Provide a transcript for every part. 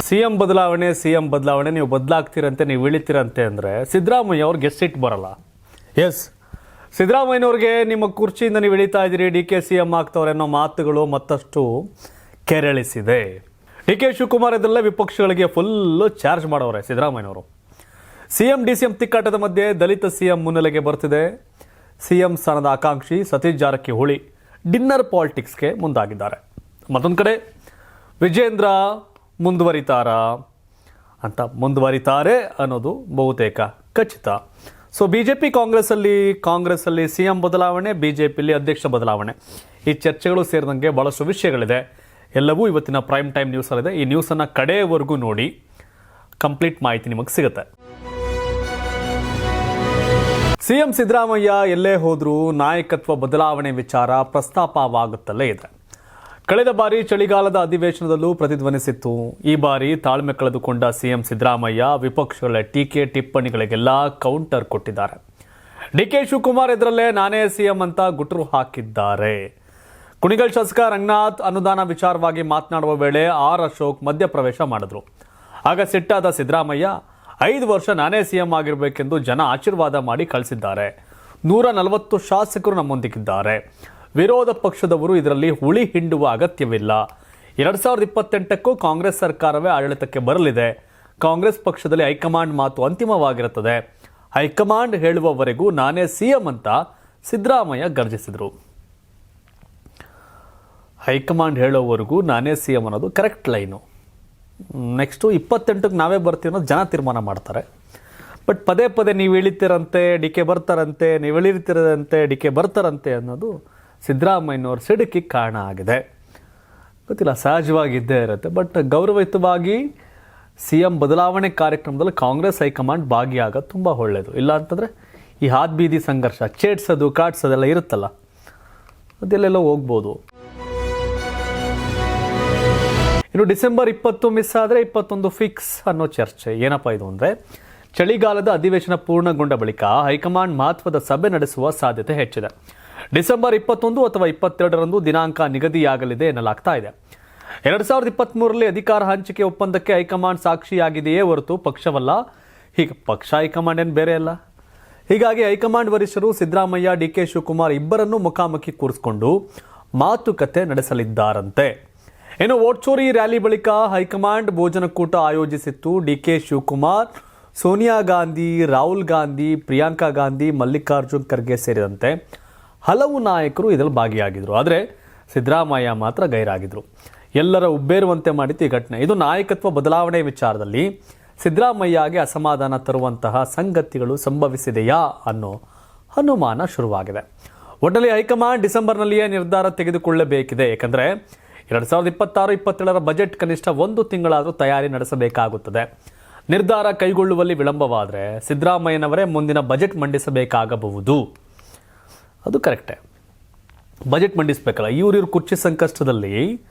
CM ಬದಲಾವಣೆ ನೀವು ಬದಲಾಗ್ತಿರಂತೆ ನೀವು ಇಳಿತೀರಂತೆ ಅಂದರೆ ಸಿದ್ದರಾಮಯ್ಯ ಅವ್ರಿಗೆ ಎಷ್ಟು ಸಿಟ್ಟು ಬರಲ್ಲ? ಎಸ್, ಸಿದ್ದರಾಮಯ್ಯನವ್ರಿಗೆ ನಿಮ್ಮ ಕುರ್ಚಿಯಿಂದ ನೀವು ಇಳಿತಾ ಇದ್ದೀರಿ, ಡಿ ಕೆ ಸಿ ಎಂ ಆಗ್ತವ್ರೆ ಅನ್ನೋ ಮಾತುಗಳು ಮತ್ತಷ್ಟು ಕೆರಳಿಸಿದೆ. ಡಿ ಕೆ ಶಿವಕುಮಾರ್ ಇದರಲ್ಲೇ ವಿಪಕ್ಷಗಳಿಗೆ ಫುಲ್ಲು ಚಾರ್ಜ್ ಮಾಡವ್ರೆ ಸಿದ್ದರಾಮಯ್ಯನವರು. ಸಿಎಂ ಡಿ ಸಿ ಎಂ ತಿಕ್ಕಾಟದ ಮಧ್ಯೆ ದಲಿತ ಸಿಎಂ ಮುನ್ನೆಲೆಗೆ ಬರ್ತಿದೆ. ಸಿಎಂ ಸ್ಥಾನದ ಆಕಾಂಕ್ಷಿ ಸತೀಶ್ ಜಾರಕಿಹೊಳಿ ಡಿನ್ನರ್ ಪಾಲಿಟಿಕ್ಸ್ಗೆ ಮುಂದಾಗಿದ್ದಾರೆ. ಮತ್ತೊಂದು ಕಡೆ ವಿಜೇಂದ್ರ ಮುಂದುವರಿತಾರೆ ಅನ್ನೋದು ಬಹುತೇಕ ಖಚಿತ. ಸೊ ಬಿಜೆಪಿ ಕಾಂಗ್ರೆಸ್ಸಲ್ಲಿ ಸಿಎಂ ಬದಲಾವಣೆ, ಬಿಜೆಪಿಯಲ್ಲಿ ಅಧ್ಯಕ್ಷ ಬದಲಾವಣೆ, ಈ ಚರ್ಚೆಗಳು ಸೇರಿದಂಗೆ ಬಹಳಷ್ಟು ವಿಷಯಗಳಿದೆ. ಎಲ್ಲವೂ ಇವತ್ತಿನ ಪ್ರೈಮ್ ಟೈಮ್ ನ್ಯೂಸಲ್ಲಿದೆ. ಈ ನ್ಯೂಸನ್ನು ಕಡೆಯವರೆಗೂ ನೋಡಿ, ಕಂಪ್ಲೀಟ್ ಮಾಹಿತಿ ನಿಮಗೆ ಸಿಗುತ್ತೆ. ಸಿಎಂ ಸಿದ್ದರಾಮಯ್ಯ ಎಲ್ಲೇ ಹೋದರೂ ನಾಯಕತ್ವ ಬದಲಾವಣೆ ವಿಚಾರ ಪ್ರಸ್ತಾಪವಾಗುತ್ತಲೇ ಇದೆ. ಕಳೆದ ಬಾರಿ ಚಳಿಗಾಲದ ಅಧಿವೇಶನದಲ್ಲೂ ಪ್ರತಿಧ್ವನಿಸಿತ್ತು. ಈ ಬಾರಿ ತಾಳ್ಮೆ ಕಳೆದುಕೊಂಡ ಸಿಎಂ ಸಿದ್ದರಾಮಯ್ಯ ವಿಪಕ್ಷಗಳ ಟೀಕೆ ಟಿಪ್ಪಣಿಗಳಿಗೆಲ್ಲ ಕೌಂಟರ್ ಕೊಟ್ಟಿದ್ದಾರೆ. ಡಿ ಕೆ ಶಿವಕುಮಾರ್ ಇದರಲ್ಲೇ ನಾನೇ ಸಿಎಂ ಅಂತ ಗುಟ್ರು ಹಾಕಿದ್ದಾರೆ. ಕುಣಿಗಲ್ ಶಾಸಕ ರಂಗನಾಥ್ ಅನುದಾನ ವಿಚಾರವಾಗಿ ಮಾತನಾಡುವ ವೇಳೆ ಆರ್ ಅಶೋಕ್ ಮಧ್ಯಪ್ರವೇಶ ಮಾಡಿದ್ರು. ಆಗ ಸಿಟ್ಟಾದ ಸಿದ್ದರಾಮಯ್ಯ 5 ವರ್ಷ ನಾನೇ ಸಿಎಂ ಆಗಿರಬೇಕೆಂದು ಜನ ಆಶೀರ್ವಾದ ಮಾಡಿ ಕಳಿಸಿದ್ದಾರೆ. 140 ಶಾಸಕರು ನಮ್ಮೊಂದಿಗಿದ್ದಾರೆ. ವಿರೋಧ ಪಕ್ಷದವರು ಇದರಲ್ಲಿ ಹುಳಿ ಹಿಂಡುವ ಅಗತ್ಯವಿಲ್ಲ. 2028ಕ್ಕೂ ಕಾಂಗ್ರೆಸ್ ಸರ್ಕಾರವೇ ಆಡಳಿತಕ್ಕೆ ಬರಲಿದೆ. ಕಾಂಗ್ರೆಸ್ ಪಕ್ಷದಲ್ಲಿ ಹೈಕಮಾಂಡ್ ಮಾತು ಅಂತಿಮವಾಗಿರುತ್ತದೆ. ಹೈಕಮಾಂಡ್ ಹೇಳುವವರೆಗೂ ನಾನೇ ಸಿಎಂ ಅಂತ ಸಿದ್ದರಾಮಯ್ಯ ಗರ್ಜಿಸಿದರು. ಹೈಕಮಾಂಡ್ ಹೇಳೋವರೆಗೂ ನಾನೇ ಸಿಎಂ ಅನ್ನೋದು ಕರೆಕ್ಟ್ ಲೈನು. ನೆಕ್ಸ್ಟು 28ಕ್ಕೆ ನಾವೇ ಬರ್ತೀವಿ ಅನ್ನೋದು ಜನ ತೀರ್ಮಾನ ಮಾಡ್ತಾರೆ. ಬಟ್ ಪದೇ ಪದೇ ನೀವು ಇಳಿತೀರಂತೆ ಡಿ ಕೆ ಬರ್ತಾರಂತೆ, ನೀವು ಇಳಿತಿರಂತೆ ಡಿ ಕೆ ಬರ್ತಾರಂತೆ ಅನ್ನೋದು ಸಿದ್ದರಾಮಯ್ಯನವ್ರ ಸಿಡುಕಿಗೆ ಕಾರಣ ಆಗಿದೆ. ಗೊತ್ತಿಲ್ಲ, ಸಹಜವಾಗಿ ಇದ್ದೇ ಇರುತ್ತೆ. ಬಟ್ ಗೌರವಯುತವಾಗಿ ಸಿಎಂ ಬದಲಾವಣೆ ಕಾರ್ಯಕ್ರಮದಲ್ಲಿ ಕಾಂಗ್ರೆಸ್ ಹೈಕಮಾಂಡ್ ಭಾಗಿಯಾಗೋದು ತುಂಬ ಒಳ್ಳೆಯದು. ಇಲ್ಲ ಅಂತಂದರೆ ಈ ಹಾದ್ಬೀದಿ ಸಂಘರ್ಷ, ಚೇಡ್ಸೋದು ಕಾಡ್ಸೋದೆಲ್ಲ ಇರುತ್ತಲ್ಲ, ಅದೆಲ್ಲೆಲ್ಲೋ ಹೋಗ್ಬೋದು. ಇನ್ನು ಡಿಸೆಂಬರ್ 20 ಮಿಸ್ ಆದರೆ 21 ಫಿಕ್ಸ್ ಅನ್ನೋ ಚರ್ಚೆ. ಏನಪ್ಪ ಇದು ಅಂದರೆ, ಚಳಿಗಾಲದ ಅಧಿವೇಶನ ಪೂರ್ಣಗೊಂಡ ಬಳಿಕ ಹೈಕಮಾಂಡ್ ಮಹತ್ವದ ಸಭೆ ನಡೆಸುವ ಸಾಧ್ಯತೆ ಹೆಚ್ಚಿದೆ. ಡಿಸೆಂಬರ್ 21 ಅಥವಾ 22ರಂದು ದಿನಾಂಕ ನಿಗದಿಯಾಗಲಿದೆ ಎನ್ನಲಾಗ್ತಾ ಇದೆ. 2023ರಲ್ಲಿ ಅಧಿಕಾರ ಹಂಚಿಕೆ ಒಪ್ಪಂದಕ್ಕೆ ಹೈಕಮಾಂಡ್ ಸಾಕ್ಷಿಯಾಗಿದೆಯೇ ಹೊರತು ಪಕ್ಷವಲ್ಲ. ಹೀಗೆ ಪಕ್ಷ ಹೈಕಮಾಂಡ್ ಏನು ಬೇರೆ ಅಲ್ಲ. ಹೀಗಾಗಿ ಹೈಕಮಾಂಡ್ ವರಿಷ್ಠರು ಸಿದ್ದರಾಮಯ್ಯ, ಡಿ ಕೆ ಶಿವಕುಮಾರ್ ಇಬ್ಬರನ್ನೂ ಮುಖಾಮುಖಿ ಕೂರಿಸಿಕೊಂಡು ಮಾತುಕತೆ ನಡೆಸಲಿದ್ದಾರಂತೆ. ಇನ್ನು ಓಟ್ಚೋರಿ ರ್ಯಾಲಿ ಬಳಿಕ ಹೈಕಮಾಂಡ್ ಭೋಜನಕೂಟ ಆಯೋಜಿಸಿತ್ತು. ಡಿ ಕೆ ಶಿವಕುಮಾರ್, ಸೋನಿಯಾ ಗಾಂಧಿ, ರಾಹುಲ್ ಗಾಂಧಿ, ಪ್ರಿಯಾಂಕಾ ಗಾಂಧಿ, ಮಲ್ಲಿಕಾರ್ಜುನ್ ಖರ್ಗೆ ಸೇರಿದಂತೆ ಹಲವು ನಾಯಕರು ಇದರಲ್ಲಿ ಭಾಗಿಯಾಗಿದ್ದರು. ಆದರೆ ಸಿದ್ದರಾಮಯ್ಯ ಮಾತ್ರ ಗೈರಾಗಿದ್ದರು. ಎಲ್ಲರ ಉಬ್ಬೇರುವಂತೆ ಮಾಡಿತ್ತು ಈ ಘಟನೆ. ಇದು ನಾಯಕತ್ವ ಬದಲಾವಣೆ ವಿಚಾರದಲ್ಲಿ ಸಿದ್ದರಾಮಯ್ಯಗೆ ಅಸಮಾಧಾನ ತರುವಂತಹ ಸಂಗತಿಗಳು ಸಂಭವಿಸಿದೆಯಾ ಅನ್ನೋ ಅನುಮಾನ ಶುರುವಾಗಿದೆ. ಒಟ್ಟಲ್ಲಿ ಹೈಕಮಾಂಡ್ ಡಿಸೆಂಬರ್ನಲ್ಲಿಯೇ ನಿರ್ಧಾರ ತೆಗೆದುಕೊಳ್ಳಬೇಕಿದೆ. ಏಕೆಂದರೆ 2026-27ರ ಬಜೆಟ್ ಕನಿಷ್ಠ 1 ತಿಂಗಳಾದರೂ ತಯಾರಿ ನಡೆಸಬೇಕಾಗುತ್ತದೆ. ನಿರ್ಧಾರ ಕೈಗೊಳ್ಳುವಲ್ಲಿ ವಿಳಂಬವಾದರೆ ಸಿದ್ದರಾಮಯ್ಯನವರೇ ಮುಂದಿನ ಬಜೆಟ್ ಮಂಡಿಸಬೇಕಾಗಬಹುದು. ಅದು ಕರೆಕ್ಟೇ, ಬಜೆಟ್ ಮಂಡಿಸಬೇಕಲ್ಲ. ಇವ್ರ ಕುರ್ಚಿ ಸಂಕಷ್ಟದಲ್ಲಿ,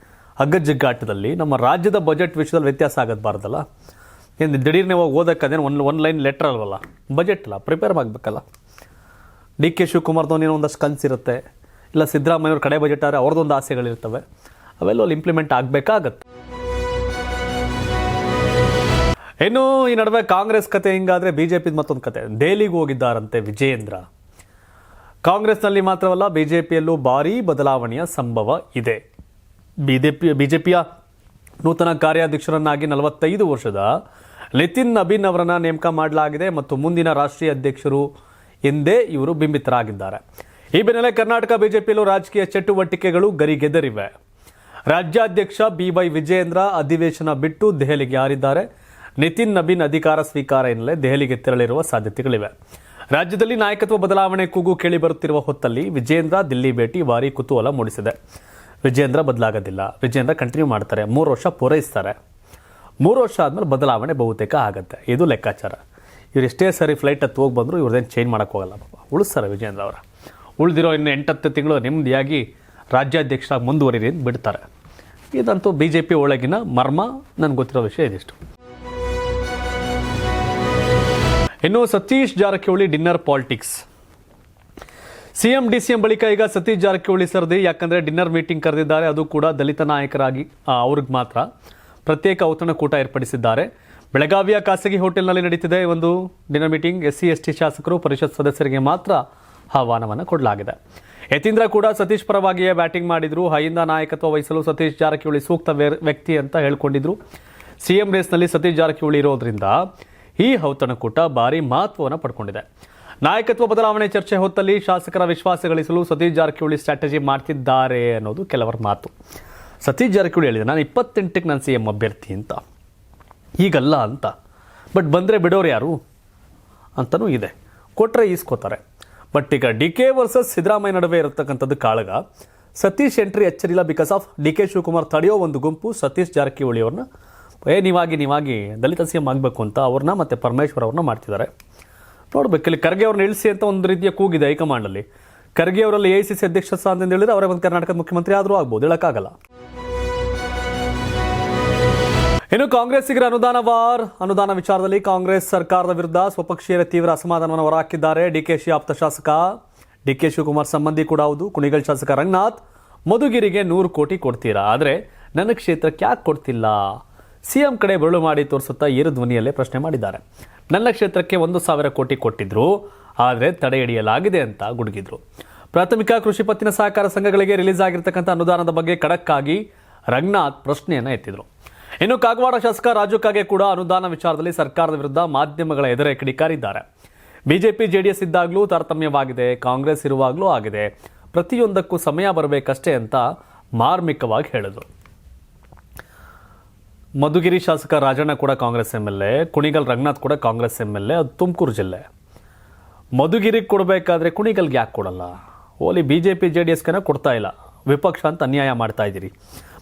ಹಗ್ಗಜಗ್ಗಾಟದಲ್ಲಿ ನಮ್ಮ ರಾಜ್ಯದ ಬಜೆಟ್ ವಿಷಯದಲ್ಲಿ ವ್ಯತ್ಯಾಸ ಆಗಬಾರ್ದಲ್ಲ. ಏನು ದಿಢೀರ್ನೇ ಹೋಗಿ ಓದಕ್ಕದೇನು ಒನ್ ಲೈನ್ ಲೆಟರ್ ಅಲ್ವಲ್ಲ, ಬಜೆಟ್ ಅಲ್ಲ, ಪ್ರಿಪೇರ್ ಆಗಬೇಕಲ್ಲ. ಡಿ ಕೆ ಶಿವಕುಮಾರ್ದವನೇನೋ ಒಂದಷ್ಟು ಕನಸಿರುತ್ತೆ, ಇಲ್ಲ ಸಿದ್ದರಾಮಯ್ಯವ್ರ ಕಡೆ ಬಜೆಟ್ ಆದರೆ ಅವ್ರದ್ದೊಂದು ಆಸೆಗಳಿರ್ತವೆ, ಅವೆಲ್ಲ ಅಲ್ಲಿ ಇಂಪ್ಲಿಮೆಂಟ್ ಆಗಬೇಕಾಗತ್ತೆ. ಇನ್ನು ಈ ನಡುವೆ ಕಾಂಗ್ರೆಸ್ ಕತೆ ಹಿಂಗಾದ್ರೆ ಬಿಜೆಪಿದ ಮತ್ತೊಂದು ಕತೆ. ದೆಹಲಿಗೆ ಹೋಗಿದ್ದಾರಂತೆ ವಿಜೇಂದ್ರ. ಕಾಂಗ್ರೆಸ್ನಲ್ಲಿ ಮಾತ್ರವಲ್ಲ, ಬಿಜೆಪಿಯಲ್ಲೂ ಭಾರೀ ಬದಲಾವಣೆಯ ಸಂಭವ ಇದೆ. ಬಿಜೆಪಿಯ ನೂತನ ಕಾರ್ಯಾಧ್ಯಕ್ಷರನ್ನಾಗಿ 45 ವರ್ಷದ ನಿತಿನ್ ನಬೀನ್ ಅವರನ್ನು ನೇಮಕ ಮಾಡಲಾಗಿದೆ ಮತ್ತು ಮುಂದಿನ ರಾಷ್ಟ್ರೀಯ ಅಧ್ಯಕ್ಷರು ಎಂದೇ ಇವರು ಬಿಂಬಿತರಾಗಿದ್ದಾರೆ. ಈ ಬೆನ್ನಲ್ಲೇ ಕರ್ನಾಟಕ ಬಿಜೆಪಿಯಲ್ಲೂ ರಾಜಕೀಯ ಚಟುವಟಿಕೆಗಳು ಗರಿಗೆದರಿವೆ. ರಾಜ್ಯಾಧ್ಯಕ್ಷ BY ವಿಜೇಂದ್ರ ಅಧಿವೇಶನ ಬಿಟ್ಟು ದೆಹಲಿಗೆ ಹಾರಿದ್ದಾರೆ. ನಿತಿನ್ ನಬೀನ್ ಅಧಿಕಾರ ಸ್ವೀಕಾರ ಹಿನ್ನೆಲೆ ದೆಹಲಿಗೆ ತೆರಳಿರುವ ಸಾಧ್ಯತೆಗಳಿವೆ. ರಾಜ್ಯದಲ್ಲಿ ನಾಯಕತ್ವ ಬದಲಾವಣೆ ಕೂಗು ಕೇಳಿ ಬರುತ್ತಿರುವ ಹೊತ್ತಲ್ಲಿ ವಿಜೇಂದ್ರ ದಿಲ್ಲಿ ಭೇಟಿ ಭಾರೀ ಕುತೂಹಲ ಮೂಡಿಸಿದೆ. ವಿಜೇಂದ್ರ ಬದಲಾಗೋದಿಲ್ಲ, ವಿಜೇಂದ್ರ ಕಂಟಿನ್ಯೂ ಮಾಡ್ತಾರೆ, 3 ವರ್ಷ ಪೂರೈಸ್ತಾರೆ. 3 ವರ್ಷ ಆದಮೇಲೆ ಬದಲಾವಣೆ ಬಹುತೇಕ ಆಗುತ್ತೆ, ಇದು ಲೆಕ್ಕಾಚಾರ. ಇವ್ರು ಎಷ್ಟೇ ಸರಿ ಫ್ಲೈಟ್ ಹತ್ತು ಹೋಗಿ ಬಂದರೂ ಇವ್ರದ್ದೇನು ಚೇಂಜ್ ಮಾಡೋಕ್ಕೋಗಲ್ಲ. ಪಾಪ ಉಳಿಸ್ತಾರೆ ವಿಜೇಂದ್ರ ಅವರ. ಉಳಿದಿರೋ ಇನ್ನು 8-10 ತಿಂಗಳು ನೆಮ್ಮದಿಯಾಗಿ ರಾಜ್ಯಾಧ್ಯಕ್ಷರಾಗಿ ಮುಂದುವರಿರಿ ಅಂತ ಬಿಡ್ತಾರೆ. ಇದಂತೂ ಬಿಜೆಪಿ ಒಳಗಿನ ಮರ್ಮ. ನನಗೆ ಗೊತ್ತಿರೋ ವಿಷಯ ಇದಿಷ್ಟು. ಇನ್ನು Satish Jarkiholi dinner politics. CM DCM ಬಳಿಕ ಈಗ ಸತೀಶ್ ಜಾರಕಿಹೊಳಿ ಸರದಿ. ಯಾಕಂದರೆ ಡಿನ್ನರ್ ಮೀಟಿಂಗ್ ಕರೆದಿದ್ದಾರೆ, ಅದು ಕೂಡ ದಲಿತ ನಾಯಕರಾಗಿ ಅವ್ರಿಗೆ ಮಾತ್ರ. ಪ್ರತ್ಯೇಕ ಔತಣಕೂಟ ಏರ್ಪಡಿಸಿದ್ದಾರೆ. ಬೆಳಗಾವಿಯ ಖಾಸಗಿ ಹೋಟೆಲ್ನಲ್ಲಿ ನಡೀತಿದೆ ಒಂದು ಡಿನ್ನರ್ ಮೀಟಿಂಗ್. SC/ST ಶಾಸಕರು, ಪರಿಷತ್ ಸದಸ್ಯರಿಗೆ ಮಾತ್ರ ಆಹ್ವಾನವನ್ನು ಕೊಡಲಾಗಿದೆ. ಯತೀಂದ್ರ ಕೂಡ ಸತೀಶ್ ಪರವಾಗಿಯೇ ಬ್ಯಾಟಿಂಗ್ ಮಾಡಿದ್ರು. ಹೈಯಿಂದ ನಾಯಕತ್ವ ವಹಿಸಲು ಸತೀಶ್ ಜಾರಕಿಹೊಳಿ ಸೂಕ್ತ ವ್ಯಕ್ತಿ ಅಂತ ಹೇಳ್ಕೊಂಡಿದ್ರು. ಸಿಎಂ ರೇಸ್ನಲ್ಲಿ ಸತೀಶ್ ಜಾರಕಿಹೊಳಿ ಇರೋದ್ರಿಂದ ಈ ಔತಣಕೂಟ ಭಾರಿ ಮಹತ್ವವನ್ನು ಪಡ್ಕೊಂಡಿದೆ. ನಾಯಕತ್ವ ಬದಲಾವಣೆ ಚರ್ಚೆ ಹೊತ್ತಲ್ಲಿ ಶಾಸಕರ ವಿಶ್ವಾಸ ಗಳಿಸಲು ಸತೀಶ್ ಜಾರಕಿಹೊಳಿ ಸ್ಟ್ರಾಟಜಿ ಮಾಡ್ತಿದ್ದಾರೆ ಅನ್ನೋದು ಕೆಲವರ ಮಾತು. ಸತೀಶ್ ಜಾರಕಿಹೊಳಿ ಹೇಳಿದೆ, ನಾನು 28ಕ್ಕೆ ನಾನು CM ಅಭ್ಯರ್ಥಿ ಅಂತ, ಈಗಲ್ಲ ಅಂತ. ಬಟ್ ಬಂದರೆ ಬಿಡೋರು ಯಾರು ಅಂತಲೂ ಇದೆ. ಕೊಟ್ಟರೆ ಈಸ್ಕೋತಾರೆ. ಬಟ್ ಈಗ DK ವರ್ಸಸ್ ಸಿದ್ದರಾಮಯ್ಯ ನಡುವೆ ಇರತಕ್ಕಂಥದ್ದು ಕಾಳಗ. ಸತೀಶ್ ಎಂಟ್ರಿ ಎಚ್ಚರಿಲ್ಲ ಬಿಕಾಸ್ ಆಫ್ DK ಶಿವಕುಮಾರ್ ತಡೆಯೋ ಒಂದು ಗುಂಪು ಸತೀಶ್ ಜಾರಕಿಹೊಳಿ ಅವ್ರನ್ನ ನೀವಾಗಿ ದಲಿತ CM ಆಗಬೇಕು ಅಂತ ಅವ್ರನ್ನ ಮತ್ತು ಪರಮೇಶ್ವರ್ ಅವ್ರನ್ನ ಮಾಡ್ತಿದ್ದಾರೆ. ನೋಡ್ಬೇಕು, ಇಲ್ಲಿ ಖರ್ಗೆ ಅವ್ರನ್ನ ಇಳಿಸಿ ಅಂತ ಒಂದು ರೀತಿಯ ಕೂಗಿದೆ ಹೈಕಮಾಂಡಲ್ಲಿ. ಖರ್ಗೆ ಅವರಲ್ಲಿ AICC ಅಧ್ಯಕ್ಷ ಸ್ಥಾನದಿಂದ ಹೇಳಿದ್ರೆ ಅವರೇ ಒಂದು ಕರ್ನಾಟಕದ ಮುಖ್ಯಮಂತ್ರಿ ಆದರೂ ಆಗ್ಬೋದು, ಹೇಳಕ್ಕಾಗಲ್ಲ. ಇನ್ನು ಕಾಂಗ್ರೆಸ್ಸಿಗರ ಅನುದಾನ ವಿಚಾರದಲ್ಲಿ ಕಾಂಗ್ರೆಸ್ ಸರ್ಕಾರದ ವಿರುದ್ಧ ಸ್ವಪಕ್ಷೀಯರ ತೀವ್ರ ಅಸಮಾಧಾನವನ್ನು ಹೊರಹಾಕಿದ್ದಾರೆ. DKಶಿ ಆಪ್ತ ಶಾಸಕ DK ಶಿವಕುಮಾರ್ ಸಂಬಂಧಿ ಕೂಡ ಹೌದು. ಕುಣಿಗಲ್ ಶಾಸಕ ರಂಗನಾಥ್, ಮಧುಗಿರಿಗೆ 100 ಕೋಟಿ ಕೊಡ್ತೀರಾ, ಆದರೆ ನನ್ನ ಕ್ಷೇತ್ರಕ್ಕೆ ಯಾಕೆ ಕೊಡ್ತಿಲ್ಲ? CM ಕಡೆ ಬೆರಳು ಮಾಡಿ ತೋರಿಸುತ್ತಾ ಏರು ಧ್ವನಿಯಲ್ಲೇ ಪ್ರಶ್ನೆ ಮಾಡಿದ್ದಾರೆ. ನನ್ನ ಕ್ಷೇತ್ರಕ್ಕೆ 1,000 ಕೋಟಿ ಕೊಟ್ಟಿದ್ರು, ಆದರೆ ತಡೆ ಹಿಡಿಯಲಾಗಿದೆ ಅಂತ ಗುಡುಗಿದ್ರು. ಪ್ರಾಥಮಿಕ ಕೃಷಿ ಪತ್ತಿನ ಸಹಕಾರ ಸಂಘಗಳಿಗೆ ರಿಲೀಸ್ ಆಗಿರ್ತಕ್ಕಂಥ ಅನುದಾನದ ಬಗ್ಗೆ ಖಡಕ್ ಆಗಿ ರಂಗನಾಥ್ ಪ್ರಶ್ನೆಯನ್ನು ಎತ್ತಿದ್ರು. ಇನ್ನು ಕಾಗವಾಡ ಶಾಸಕ ರಾಜು ಕಾಗೆ ಕೂಡ ಅನುದಾನ ವಿಚಾರದಲ್ಲಿ ಸರ್ಕಾರದ ವಿರುದ್ಧ ಮಾಧ್ಯಮಗಳ ಎದುರೇ ಕಿಡಿಕಾರಿದ್ದಾರೆ. BJP JDS ಇದ್ದಾಗಲೂ ತಾರತಮ್ಯವಾಗಿದೆ, ಕಾಂಗ್ರೆಸ್ ಇರುವಾಗಲೂ ಆಗಿದೆ, ಪ್ರತಿಯೊಂದಕ್ಕೂ ಸಮಯ ಬರಬೇಕಷ್ಟೇ ಅಂತ ಮಾರ್ಮಿಕವಾಗಿ ಹೇಳಿದರು. ಮಧುಗಿರಿ ಶಾಸಕ ರಾಜಣ್ಣ ಕೂಡ ಕಾಂಗ್ರೆಸ್ MLA, ಕುಣಿಗಲ್ ರಂಗನಾಥ್ ಕೂಡ ಕಾಂಗ್ರೆಸ್ MLA, ಅದು ತುಮಕೂರು ಜಿಲ್ಲೆ. ಮಧುಗಿರಿಗೆ ಕೊಡಬೇಕಾದ್ರೆ ಕುಣಿಗಲ್ಗೆ ಯಾಕೆ ಕೊಡಲ್ಲ? ಓಲಿ BJP JDSಗೆ ಕೊಡ್ತಾ ಇಲ್ಲ, ವಿಪಕ್ಷ ಅಂತ ಅನ್ಯಾಯ ಮಾಡ್ತಾ ಇದ್ದೀರಿ.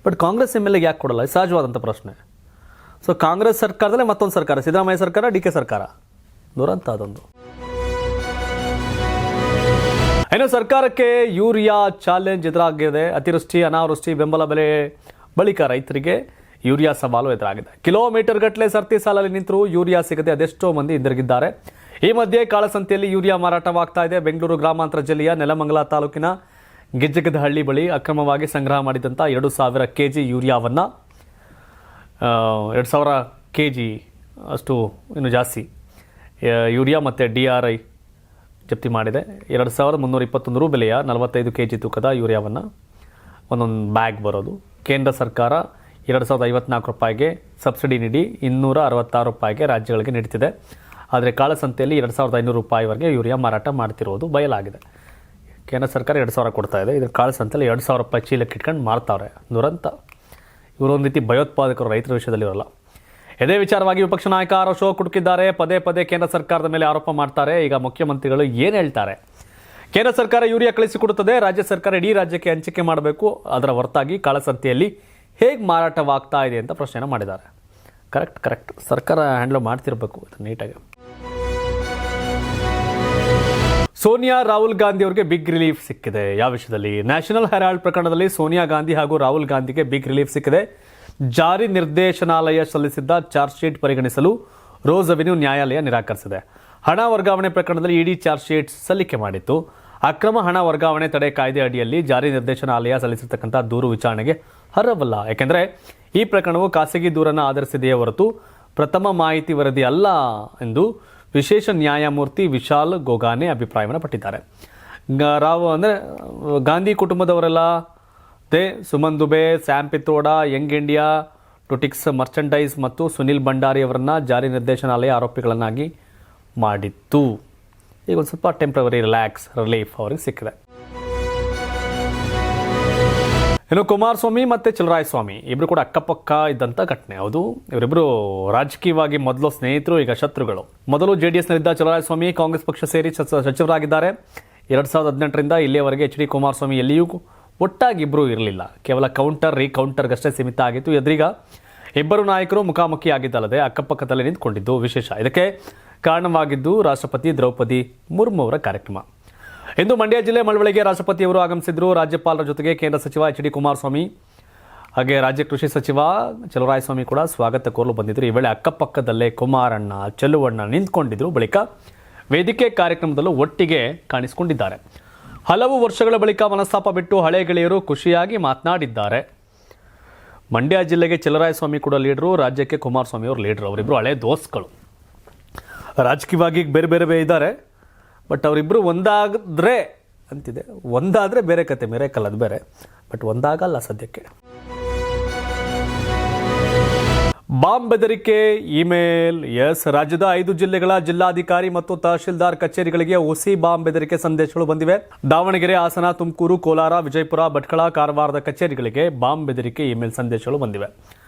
ಬಟ್ ಕಾಂಗ್ರೆಸ್ MLAಗೆ ಯಾಕೆ ಕೊಡಲ್ಲ? ಸಹಜವಾದಂಥ ಪ್ರಶ್ನೆ. ಸೊ ಕಾಂಗ್ರೆಸ್ ಸರ್ಕಾರದಲ್ಲೇ ಮತ್ತೊಂದು ಸರ್ಕಾರ, ಸಿದ್ದರಾಮಯ್ಯ ಸರ್ಕಾರ, DK ಸರ್ಕಾರ, ದುರಂತ ಅದೊಂದು. ಇನ್ನು ಸರ್ಕಾರಕ್ಕೆ ಯೂರಿಯಾ ಚಾಲೆಂಜ್ ಎದುರಾಗಿದೆ. ಅತಿವೃಷ್ಟಿ ಅನಾವೃಷ್ಟಿ ಬೆಂಬಲ ಬೆಲೆ ಬಳಿಕ ರೈತರಿಗೆ ಯೂರಿಯಾ ಸವಾಲು ಎದುರಾಗಿದೆ. ಕಿಲೋಮೀಟರ್ ಗಟ್ಟಲೆ ಸರ್ತಿ ಸಾಲಲ್ಲಿ ನಿಂತರೂ ಯೂರಿಯಾ ಸಿಗದೆ ಅದೆಷ್ಟೋ ಮಂದಿ ಹಿಂದಿರುಗಿದ್ದಾರೆ. ಈ ಮಧ್ಯೆ ಕಾಳಸಂತೆಯಲ್ಲಿ ಯೂರಿಯಾ ಮಾರಾಟವಾಗ್ತಾ ಇದೆ. ಬೆಂಗಳೂರು ಗ್ರಾಮಾಂತರ ಜಿಲ್ಲೆಯ ನೆಲಮಂಗಲ ತಾಲೂಕಿನ ಗಿಜ್ಜಗದಹಳ್ಳಿ ಬಳಿ ಅಕ್ರಮವಾಗಿ ಸಂಗ್ರಹ ಮಾಡಿದಂಥ 2,000 kg ಯೂರಿಯಾವನ್ನು 2,000 kg ಅಷ್ಟು ಇನ್ನು ಜಾಸ್ತಿ ಯೂರಿಯಾ ಮತ್ತು DRI ಜಪ್ತಿ ಮಾಡಿದೆ. 2,321 ರು ಬೆಲೆಯ 45 kg ತೂಕದ ಯೂರಿಯಾವನ್ನು ಒಂದೊಂದು ಬ್ಯಾಗ್ ಬರೋದು. ಕೇಂದ್ರ ಸರ್ಕಾರ 2,054 ರೂಪಾಯಿಗೆ ಸಬ್ಸಿಡಿ ನೀಡಿ 266 ರೂಪಾಯಿಗೆ ರಾಜ್ಯಗಳಿಗೆ ನೀಡ್ತಿದೆ. ಆದರೆ ಕಾಳಸಂತೆಯಲ್ಲಿ 2,500 ರೂಪಾಯಿವರೆಗೆ ಯೂರಿಯಾ ಮಾರಾಟ ಮಾಡ್ತಿರೋದು ಬಯಲಾಗಿದೆ. ಕೇಂದ್ರ ಸರ್ಕಾರ 2,000 ಕೊಡ್ತಾ ಇದೆ, ಇದ್ರ ಕಾಳಸಂತೆಯಲ್ಲಿ 2,000 ರೂಪಾಯಿ ಚೀಲಕ್ಕೆ ಇಟ್ಕೊಂಡು ಮಾರ್ತಾವ್ರೆ. ದುರಂತ. ಇವರೊಂದು ರೀತಿ ಭಯೋತ್ಪಾದಕರು ರೈತರ ವಿಷಯದಲ್ಲಿ ಇರಲ್ಲ. ಇದೇ ವಿಚಾರವಾಗಿ ವಿಪಕ್ಷ ನಾಯಕ ಆರ್ ಕುಟುಕಿದ್ದಾರೆ. ಪದೇ ಕೇಂದ್ರ ಸರ್ಕಾರದ ಮೇಲೆ ಆರೋಪ ಮಾಡ್ತಾರೆ. ಈಗ ಮುಖ್ಯಮಂತ್ರಿಗಳು ಏನು ಹೇಳ್ತಾರೆ? ಕೇಂದ್ರ ಸರ್ಕಾರ ಯೂರಿಯಾ ಕಳಿಸಿಕೊಡುತ್ತದೆ, ರಾಜ್ಯ ಸರ್ಕಾರ ಇಡೀ ರಾಜ್ಯಕ್ಕೆ ಹಂಚಿಕೆ ಮಾಡಬೇಕು, ಅದರ ಹೊರತಾಗಿ ಕಾಳಸಂತೆಯಲ್ಲಿ ಹೇಗೆ ಮಾರಾಟವಾಗ್ತಾ ಇದೆ ಅಂತ ಪ್ರಶ್ನೆನ ಮಾಡಿದ್ದಾರೆ. ಕರೆಕ್ಟ್ ಸರ್ಕಾರ ಹ್ಯಾಂಡಲ್ ಮಾಡ್ತಿರ್ಬೇಕು ನೀಟಾಗಿ. ಸೋನಿಯಾ ರಾಹುಲ್ ಗಾಂಧಿ ಅವರಿಗೆ ಬಿಗ್ ರಿಲೀಫ್ ಸಿಕ್ಕಿದೆ. ಯಾವ ವಿಷಯದಲ್ಲಿ? ನ್ಯಾಷನಲ್ ಹೆರಾಲ್ಡ್ ಪ್ರಕರಣದಲ್ಲಿ ಸೋನಿಯಾ ಗಾಂಧಿ ಹಾಗೂ ರಾಹುಲ್ ಗಾಂಧಿಗೆ ಬಿಗ್ ರಿಲೀಫ್ ಸಿಕ್ಕಿದೆ. ಜಾರಿ ನಿರ್ದೇಶನಾಲಯ ಸಲ್ಲಿಸಿದ್ದ ಚಾರ್ಜ್ ಶೀಟ್ ಪರಿಗಣಿಸಲು ರೋಸ್ ಅವೆನ್ಯೂ ನ್ಯಾಯಾಲಯ ನಿರಾಕರಿಸಿದೆ. ಹಣ ವರ್ಗಾವಣೆ ಪ್ರಕರಣದಲ್ಲಿ ಇಡಿ ಚಾರ್ಜ್ ಶೀಟ್ ಸಲ್ಲಿಕೆ ಮಾಡಿತ್ತು. ಅಕ್ರಮ ಹಣ ವರ್ಗಾವಣೆ ತಡೆ ಕಾಯ್ದೆ ಅಡಿಯಲ್ಲಿ ಜಾರಿ ನಿರ್ದೇಶನಾಲಯ ಸಲ್ಲಿಸಿರ್ತಕ್ಕಂಥ ದೂರು ವಿಚಾರಣೆಗೆ ಅರ್ಹವಲ್ಲ. ಯಾಕೆಂದರೆ ಈ ಪ್ರಕರಣವು ಖಾಸಗಿ ದೂರನ್ನು ಆಧರಿಸಿದೆಯೇ ಹೊರತು ಪ್ರಥಮ ಮಾಹಿತಿ ವರದಿ ಅಲ್ಲ ಎಂದು ವಿಶೇಷ ನ್ಯಾಯಮೂರ್ತಿ ವಿಶಾಲ್ ಗೋಗಾನೆ ಅಭಿಪ್ರಾಯವನ್ನು ಪಟ್ಟಿದ್ದಾರೆ. ಗಾಂಧಿ ಕುಟುಂಬದವರೆಲ್ಲ ಸುಮನ್ ದುಬೆ, ಸ್ಯಾಮ್ ಪಿತ್ರೋಡಾ, ಯಂಗ್ ಇಂಡಿಯಾ, ಟುಟಿಕ್ಸ್ ಮರ್ಚೆಂಡೈಸ್ ಮತ್ತು ಸುನಿಲ್ ಭಂಡಾರಿ ಅವರನ್ನ ಜಾರಿ ನಿರ್ದೇಶನಾಲಯ ಆರೋಪಿಗಳನ್ನಾಗಿ ಮಾಡಿತ್ತು. ಈಗ ಒಂದು ಸ್ವಲ್ಪ ಟೆಂಪ್ರವರಿ ರಿಲೀಫ್ ಅವರಿಗೆ ಸಿಕ್ಕಿದೆ. ಇನ್ನು ಕುಮಾರಸ್ವಾಮಿ ಮತ್ತು ಚಲರಾಯಸ್ವಾಮಿ ಇಬ್ಬರು ಕೂಡ ಅಕ್ಕಪಕ್ಕ ಇದ್ದಂಥ ಘಟನೆ. ಹೌದು, ಇವರಿಬ್ಬರು ರಾಜಕೀಯವಾಗಿ ಮೊದಲು ಸ್ನೇಹಿತರು, ಈಗ ಶತ್ರುಗಳು. ಮೊದಲು JDSನಲ್ಲಿದ್ದ ಚಲರಾಯಸ್ವಾಮಿ ಕಾಂಗ್ರೆಸ್ ಪಕ್ಷ ಸೇರಿ ಸಚಿವರಾಗಿದ್ದಾರೆ. 2018ರಿಂದ ಇಲ್ಲಿಯವರೆಗೆ HD ಕುಮಾರಸ್ವಾಮಿ ಎಲ್ಲಿಯೂ ಒಟ್ಟಾಗಿ ಇಬ್ಬರು ಇರಲಿಲ್ಲ. ಕೇವಲ ರೀಕೌಂಟರ್ಗಷ್ಟೇ ಸೀಮಿತ ಆಗಿತ್ತು. ಎದುರೀಗ ಇಬ್ಬರು ನಾಯಕರು ಮುಖಾಮುಖಿ ಆಗಿದ್ದಲ್ಲದೆ ಅಕ್ಕಪಕ್ಕದಲ್ಲಿ ನಿಂತುಕೊಂಡಿದ್ದು ವಿಶೇಷ. ಇದಕ್ಕೆ ಕಾರಣವಾಗಿದ್ದು ರಾಷ್ಟ್ರಪತಿ ದ್ರೌಪದಿ ಮುರ್ಮು ಅವರ ಕಾರ್ಯಕ್ರಮ. ಇಂದು ಮಂಡ್ಯ ಜಿಲ್ಲೆ ಮಳವಳ್ಳಿಗೆ ರಾಷ್ಟ್ರಪತಿಯವರು ಆಗಮಿಸಿದ್ರು. ರಾಜ್ಯಪಾಲರ ಜೊತೆಗೆ ಕೇಂದ್ರ ಸಚಿವ HD ಕುಮಾರಸ್ವಾಮಿ ಹಾಗೆ ರಾಜ್ಯ ಕೃಷಿ ಸಚಿವ ಚಲರಾಯಸ್ವಾಮಿ ಕೂಡ ಸ್ವಾಗತ ಕೋರಲು ಬಂದಿದ್ರು. ಈ ವೇಳೆ ಅಕ್ಕಪಕ್ಕದಲ್ಲೇ ಕುಮಾರಣ್ಣ, ಚೆಲುವಣ್ಣ ನಿಂತ್ಕೊಂಡಿದ್ರು. ಬಳಿಕ ವೇದಿಕೆ ಕಾರ್ಯಕ್ರಮದಲ್ಲೂ ಒಟ್ಟಿಗೆ ಕಾಣಿಸಿಕೊಂಡಿದ್ದಾರೆ. ಹಲವು ವರ್ಷಗಳ ಬಳಿಕ ಮನಸ್ತಾಪ ಬಿಟ್ಟು ಹಳೆ ಗೆಳೆಯರು ಖುಷಿಯಾಗಿ ಮಾತನಾಡಿದ್ದಾರೆ. ಮಂಡ್ಯ ಜಿಲ್ಲೆಗೆ ಚಲರಾಯಸ್ವಾಮಿ ಕೂಡ ಲೀಡ್ರು, ರಾಜ್ಯಕ್ಕೆ ಕುಮಾರಸ್ವಾಮಿ ಅವರು ಲೀಡ್ರು. ಅವರಿಬ್ಬರು ಹಳೆ ದೋಸ್ತ್ಗಳು. ರಾಜಕೀಯವಾಗಿ ಬೇರೆ ಬೇರೆ ಇದ್ದಾರೆ, ಬಟ್ ಅವರಿಬ್ಬರು ಒಂದಾದ್ರೆ ಅಂತಿದೆ. ಒಂದಾದರೆ ಬೇರೆ ಕತೆ, ಮಿರಾಕಲ್ ಅದು ಬೇರೆ, ಬಟ್ ಒಂದಾಗಲ್ಲ ಸದ್ಯಕ್ಕೆ. ಬಾಂಬ್ ಬೆದರಿಕೆ ಇಮೇಲ್. ಎಸ್, ರಾಜ್ಯದ 5 ಜಿಲ್ಲೆಗಳ ಜಿಲ್ಲಾಧಿಕಾರಿ ಮತ್ತು ತಹಶೀಲ್ದಾರ್ ಕಚೇರಿಗಳಿಗೆ ಹುಸಿ ಬಾಂಬ್ ಬೆದರಿಕೆ ಸಂದೇಶಗಳು ಬಂದಿವೆ. ದಾವಣಗೆರೆ, ಹಾಸನ, ತುಮಕೂರು, ಕೋಲಾರ, ವಿಜಯಪುರ, ಭಟ್ಕಳ, ಕಾರವಾರದ ಕಚೇರಿಗಳಿಗೆ ಬಾಂಬ್ ಬೆದರಿಕೆ ಇಮೇಲ್ ಸಂದೇಶಗಳು ಬಂದಿವೆ.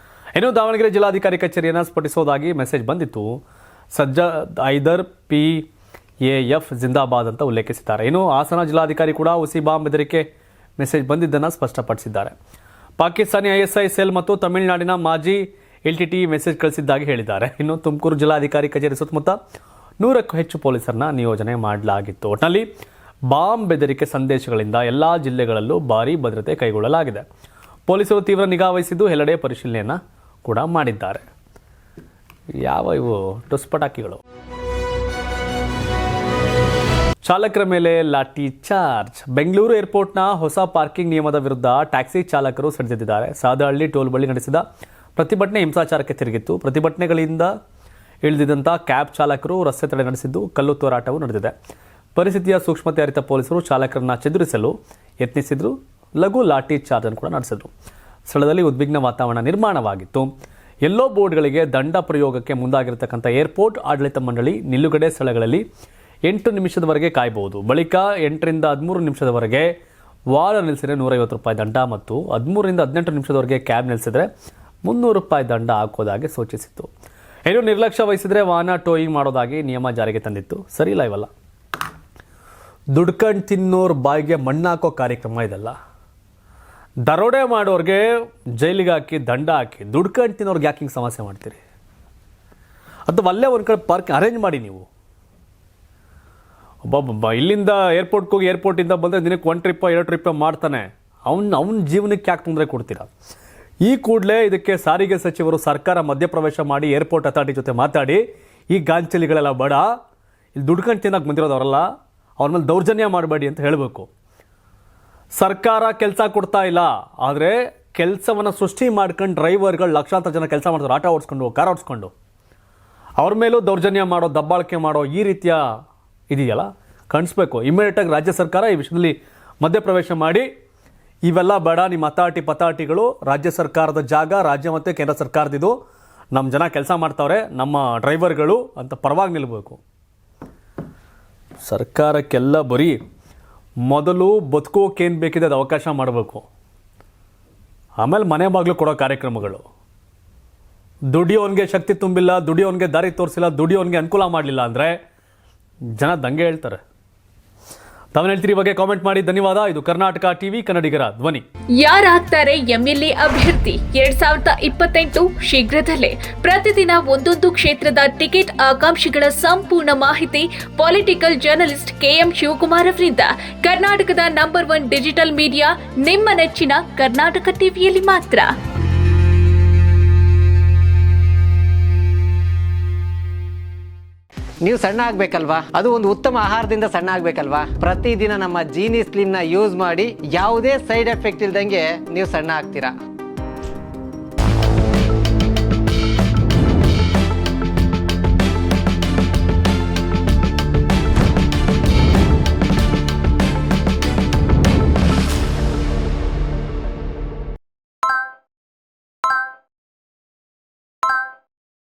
ಇನ್ನು ದಾವಣಗೆರೆ ಜಿಲ್ಲಾಧಿಕಾರಿ ಕಚೇರಿಯನ್ನು ಸ್ಫೋಟಿಸೋದಾಗಿ ಮೆಸೇಜ್ ಬಂದಿತ್ತು. ಸಜ್ಜದ್ ಐದರ್ PAF ಜಿಂದಾಬಾದ್ ಅಂತ ಉಲ್ಲೇಖಿಸಿದ್ದಾರೆ. ಇನ್ನು ಹಾಸನ ಜಿಲ್ಲಾಧಿಕಾರಿ ಕೂಡ ಹುಸಿ ಬಾಂಬ್ ಬೆದರಿಕೆ ಮೆಸೇಜ್ ಬಂದಿದ್ದನ್ನು ಸ್ಪಷ್ಟಪಡಿಸಿದ್ದಾರೆ. ಪಾಕಿಸ್ತಾನಿ ISI ಸೆಲ್ ಮತ್ತು ತಮಿಳುನಾಡಿನ ಮಾಜಿ LTT ಮೆಸೇಜ್ ಕಳಿಸಿದ್ದಾಗಿ ಹೇಳಿದ್ದಾರೆ. ಇನ್ನು ತುಮಕೂರು ಜಿಲ್ಲಾಧಿಕಾರಿ ಕಚೇರಿ ಸುತ್ತಮುತ್ತ 100ಕ್ಕೂ ಹೆಚ್ಚು ಪೊಲೀಸರನ್ನ ನಿಯೋಜನೆ ಮಾಡಲಾಗಿತ್ತು. ಒಟ್ಟಿನಲ್ಲಿ ಬಾಂಬ್ ಬೆದರಿಕೆ ಸಂದೇಶಗಳಿಂದ ಎಲ್ಲ ಜಿಲ್ಲೆಗಳಲ್ಲೂ ಭಾರೀ ಭದ್ರತೆ ಕೈಗೊಳ್ಳಲಾಗಿದೆ. ಪೊಲೀಸರು ತೀವ್ರ ನಿಗಾ ವಹಿಸಿದ್ದು ಎಲ್ಲೆಡೆ ಪರಿಶೀಲನೆಯನ್ನು ಕೂಡ ಮಾಡಿದ್ದಾರೆ. ಯಾವ ಇವು ಟುಸ್ ಪಟಾಕಿಗಳು. ಚಾಲಕರ ಮೇಲೆ ಲಾಠಿ ಚಾರ್ಜ್. ಬೆಂಗಳೂರು ಏರ್ಪೋರ್ಟ್ನ ಹೊಸ ಪಾರ್ಕಿಂಗ್ ನಿಯಮದ ವಿರುದ್ಧ ಟ್ಯಾಕ್ಸಿ ಚಾಲಕರು ಸೆಡೆದಿದ್ದಾರೆ. ಸಾದಹಳ್ಳಿ ಟೋಲ್ ಬಳಿ ನಡೆಸಿದ ಪ್ರತಿಭಟನೆ ಹಿಂಸಾಚಾರಕ್ಕೆ ತಿರುಗಿತ್ತು. ಪ್ರತಿಭಟನೆಗಳಿಂದ ಇಳಿದಿದ್ದಂಥ ಕ್ಯಾಬ್ ಚಾಲಕರು ರಸ್ತೆ ತಡೆ ನಡೆಸಿದ್ದು ಕಲ್ಲು ತೂರಾಟವೂ ನಡೆದಿದೆ. ಪರಿಸ್ಥಿತಿಯ ಸೂಕ್ಷ್ಮತೆ ಅರಿತ ಪೊಲೀಸರು ಚಾಲಕರನ್ನ ಚದುರಿಸಲು ಯತ್ನಿಸಿದ್ರು. ಲಘು ಲಾಠಿ ಚಾರ್ಜ್ ಅನ್ನು ಕೂಡ ನಡೆಸಿದ್ರು. ಸ್ಥಳದಲ್ಲಿ ಉದ್ವಿಗ್ನ ವಾತಾವರಣ ನಿರ್ಮಾಣವಾಗಿತ್ತು. ಎಲ್ಲೋ ಬೋರ್ಡ್ಗಳಿಗೆ ದಂಡ ಪ್ರಯೋಗಕ್ಕೆ ಮುಂದಾಗಿರತಕ್ಕಂಥ ಏರ್ಪೋರ್ಟ್ ಆಡಳಿತ ಮಂಡಳಿ ನಿಲುಗಡೆ ಸ್ಥಳಗಳಲ್ಲಿ 8 ನಿಮಿಷದವರೆಗೆ ಕಾಯಬಹುದು. ಬಳಿಕ 8 ರಿಂದ 13 ನಿಮಿಷದವರೆಗೆ ವಾಹನ ನಿಲ್ಲಿಸಿದರೆ ₹150 ದಂಡ ಮತ್ತು 13 ರಿಂದ 18 ನಿಮಿಷದವರೆಗೆ ಕ್ಯಾಬ್ ನಿಲ್ಲಿಸಿದರೆ ₹300 ದಂಡ ಹಾಕೋದಾಗಿ ಸೂಚಿಸಿತ್ತು. ಇನ್ನು ನಿರ್ಲಕ್ಷ್ಯ ವಹಿಸಿದರೆ ವಾಹನ ಟೋಯಿಂಗ್ ಮಾಡೋದಾಗಿ ನಿಯಮ ಜಾರಿಗೆ ತಂದಿತ್ತು. ಸರಿ ಇಲ್ಲ ಇವೆಲ್ಲ. ದುಡ್ಕಂಡು ತಿನ್ನೋರ್ ಬಾಯಿಗೆ ಮಣ್ಣಾಕೋ ಕಾರ್ಯಕ್ರಮ ಇದೆಲ್ಲ. ದರೋಡೆ ಮಾಡೋರಿಗೆ ಜೈಲಿಗೆ ಹಾಕಿ ದಂಡ ಹಾಕಿ ದುಡ್ಕಂಡು ತಿನ್ನೋರ್ಗೆ ಯಾಕೆ ಹಿಂಗೆ ಸಮಸ್ಯೆ ಮಾಡ್ತೀರಿ? ಅಥವಾ ಅಲ್ಲೇ ಒಂದು ಕಡೆ ಪಾರ್ಕ್ ಅರೇಂಜ್ ಮಾಡಿ. ನೀವು ಒಬ್ಬ ಇಲ್ಲಿಂದ ಏರ್ಪೋರ್ಟ್ಗೆ ಹೋಗಿ ಏರ್ಪೋರ್ಟಿಂದ ಬಂದರೆ ದಿನಕ್ಕೆ 1 ಟ್ರಿಪ್ 2 ಟ್ರಿಪ್ ಮಾಡ್ತಾನೆ. ಅವನ ಜೀವನಕ್ಕೆ ಯಾಕೆ ತೊಂದರೆ ಕೊಡ್ತೀರಾ? ಈ ಕೂಡಲೇ ಇದಕ್ಕೆ ಸಾರಿಗೆ ಸಚಿವರು ಸರ್ಕಾರ ಮಧ್ಯಪ್ರವೇಶ ಮಾಡಿ ಏರ್ಪೋರ್ಟ್ ಅಥಾರಿಟಿ ಜೊತೆ ಮಾತಾಡಿ ಈ ಗಾಂಚಲಿಗಳೆಲ್ಲ ಬೇಡ, ಇಲ್ಲಿ ದುಡ್ಕಂಡು ತಿನ್ನಕ್ಕೆ ಬಂದಿರೋದವರಲ್ಲ, ಅವ್ರ ಮೇಲೆ ದೌರ್ಜನ್ಯ ಮಾಡಬೇಡಿ ಅಂತ ಹೇಳಬೇಕು. ಸರ್ಕಾರ ಕೆಲಸ ಕೊಡ್ತಾ ಇಲ್ಲ, ಆದರೆ ಕೆಲಸವನ್ನು ಸೃಷ್ಟಿ ಮಾಡ್ಕೊಂಡು ಡ್ರೈವರ್ಗಳು ಲಕ್ಷಾಂತರ ಜನ ಕೆಲಸ ಮಾಡ್ತಾರೆ, ಆಟೋ ಓಡಿಸ್ಕೊಂಡು ಕಾರ್ ಓಡಿಸ್ಕೊಂಡು. ಅವ್ರ ಮೇಲೂ ದೌರ್ಜನ್ಯ ಮಾಡೋ, ದಬ್ಬಾಳಿಕೆ ಮಾಡೋ ಈ ರೀತಿಯ ಇದೆಯಲ್ಲ, ಕಾಣಿಸ್ಬೇಕು. ಇಮಿಡಿಯೇಟಾಗಿ ರಾಜ್ಯ ಸರ್ಕಾರ ಈ ವಿಷಯದಲ್ಲಿ ಮಧ್ಯಪ್ರವೇಶ ಮಾಡಿ ಇವೆಲ್ಲ ಬೇಡ, ನಿಮ್ಮ ಪತಾಟಿಗಳು ರಾಜ್ಯ ಸರ್ಕಾರದ ಜಾಗ, ರಾಜ್ಯ ಮತ್ತು ಕೇಂದ್ರ ಸರ್ಕಾರದಿದು, ನಮ್ಮ ಜನ ಕೆಲಸ ಮಾಡ್ತಾವ್ರೆ, ನಮ್ಮ ಡ್ರೈವರ್ಗಳು ಅಂತ ಪರವಾಗಿ ನಿಲ್ಲಬೇಕು. ಸರ್ಕಾರಕ್ಕೆಲ್ಲ ಬರೀ ಮೊದಲು ಬದುಕೋಕೇನು ಬೇಕಿದೆ ಅದು ಅವಕಾಶ ಮಾಡಬೇಕು, ಆಮೇಲೆ ಮನೆ ಬಾಗಿಲು ಕೊಡೋ ಕಾರ್ಯಕ್ರಮಗಳು. ದುಡಿಯೋನ್ಗೆ ಶಕ್ತಿ ತುಂಬಿಲ್ಲ, ದುಡಿಯೋನ್ಗೆ ದಾರಿ ತೋರಿಸಿಲ್ಲ, ದುಡಿಯೋನ್ಗೆ ಅನುಕೂಲ ಮಾಡಲಿಲ್ಲ ಅಂದರೆ ಜನ ದಂಗೆ ಹೇಳ್ತಾರೆ. ತಾವೇನು ಹೇಳ್ತೀರಿ ಬಗ್ಗೆ ಕಾಮೆಂಟ್ ಮಾಡಿ. ಧನ್ಯವಾದ. ಇದು ಕರ್ನಾಟಕ ಟಿವಿ, ಕನ್ನಡಿಗರ ಧ್ವನಿ. ಯಾರಾಗ್ತಾರೆ MLA ಅಭ್ಯರ್ಥಿ 2028 ಶೀಘ್ರದಲ್ಲೇ. ಪ್ರತಿದಿನ ಒಂದೊಂದು ಕ್ಷೇತ್ರದ ಟಿಕೆಟ್ ಆಕಾಂಕ್ಷಿಗಳ ಸಂಪೂರ್ಣ ಮಾಹಿತಿ ಪೊಲಿಟಿಕಲ್ ಜರ್ನಲಿಸ್ಟ್ KM ಶಿವಕುಮಾರ್ ಅವರಿಂದ. ಕರ್ನಾಟಕದ ನಂಬರ್ 1 ಡಿಜಿಟಲ್ ಮೀಡಿಯಾ ನಿಮ್ಮ ನೆಚ್ಚಿನ ಕರ್ನಾಟಕ ಟಿವಿಯಲ್ಲಿ ಮಾತ್ರ. ನೀವು ಸಣ್ಣ ಆಗಬೇಕಲ್ವಾ? ಅದು ಒಂದು ಉತ್ತಮ ಆಹಾರದಿಂದ ಸಣ್ಣ ಆಗಬೇಕಲ್ವಾ? ಪ್ರತಿದಿನ ನಮ್ಮ ಜೀನಿ ಸ್ಲಿಮ್ನ ಯೂಸ್ ಮಾಡಿ ಯಾವುದೇ ಸೈಡ್ ಎಫೆಕ್ಟ್ ಇಲ್ದಂಗೆ ನೀವು ಸಣ್ಣ ಆಗ್ತೀರಾ.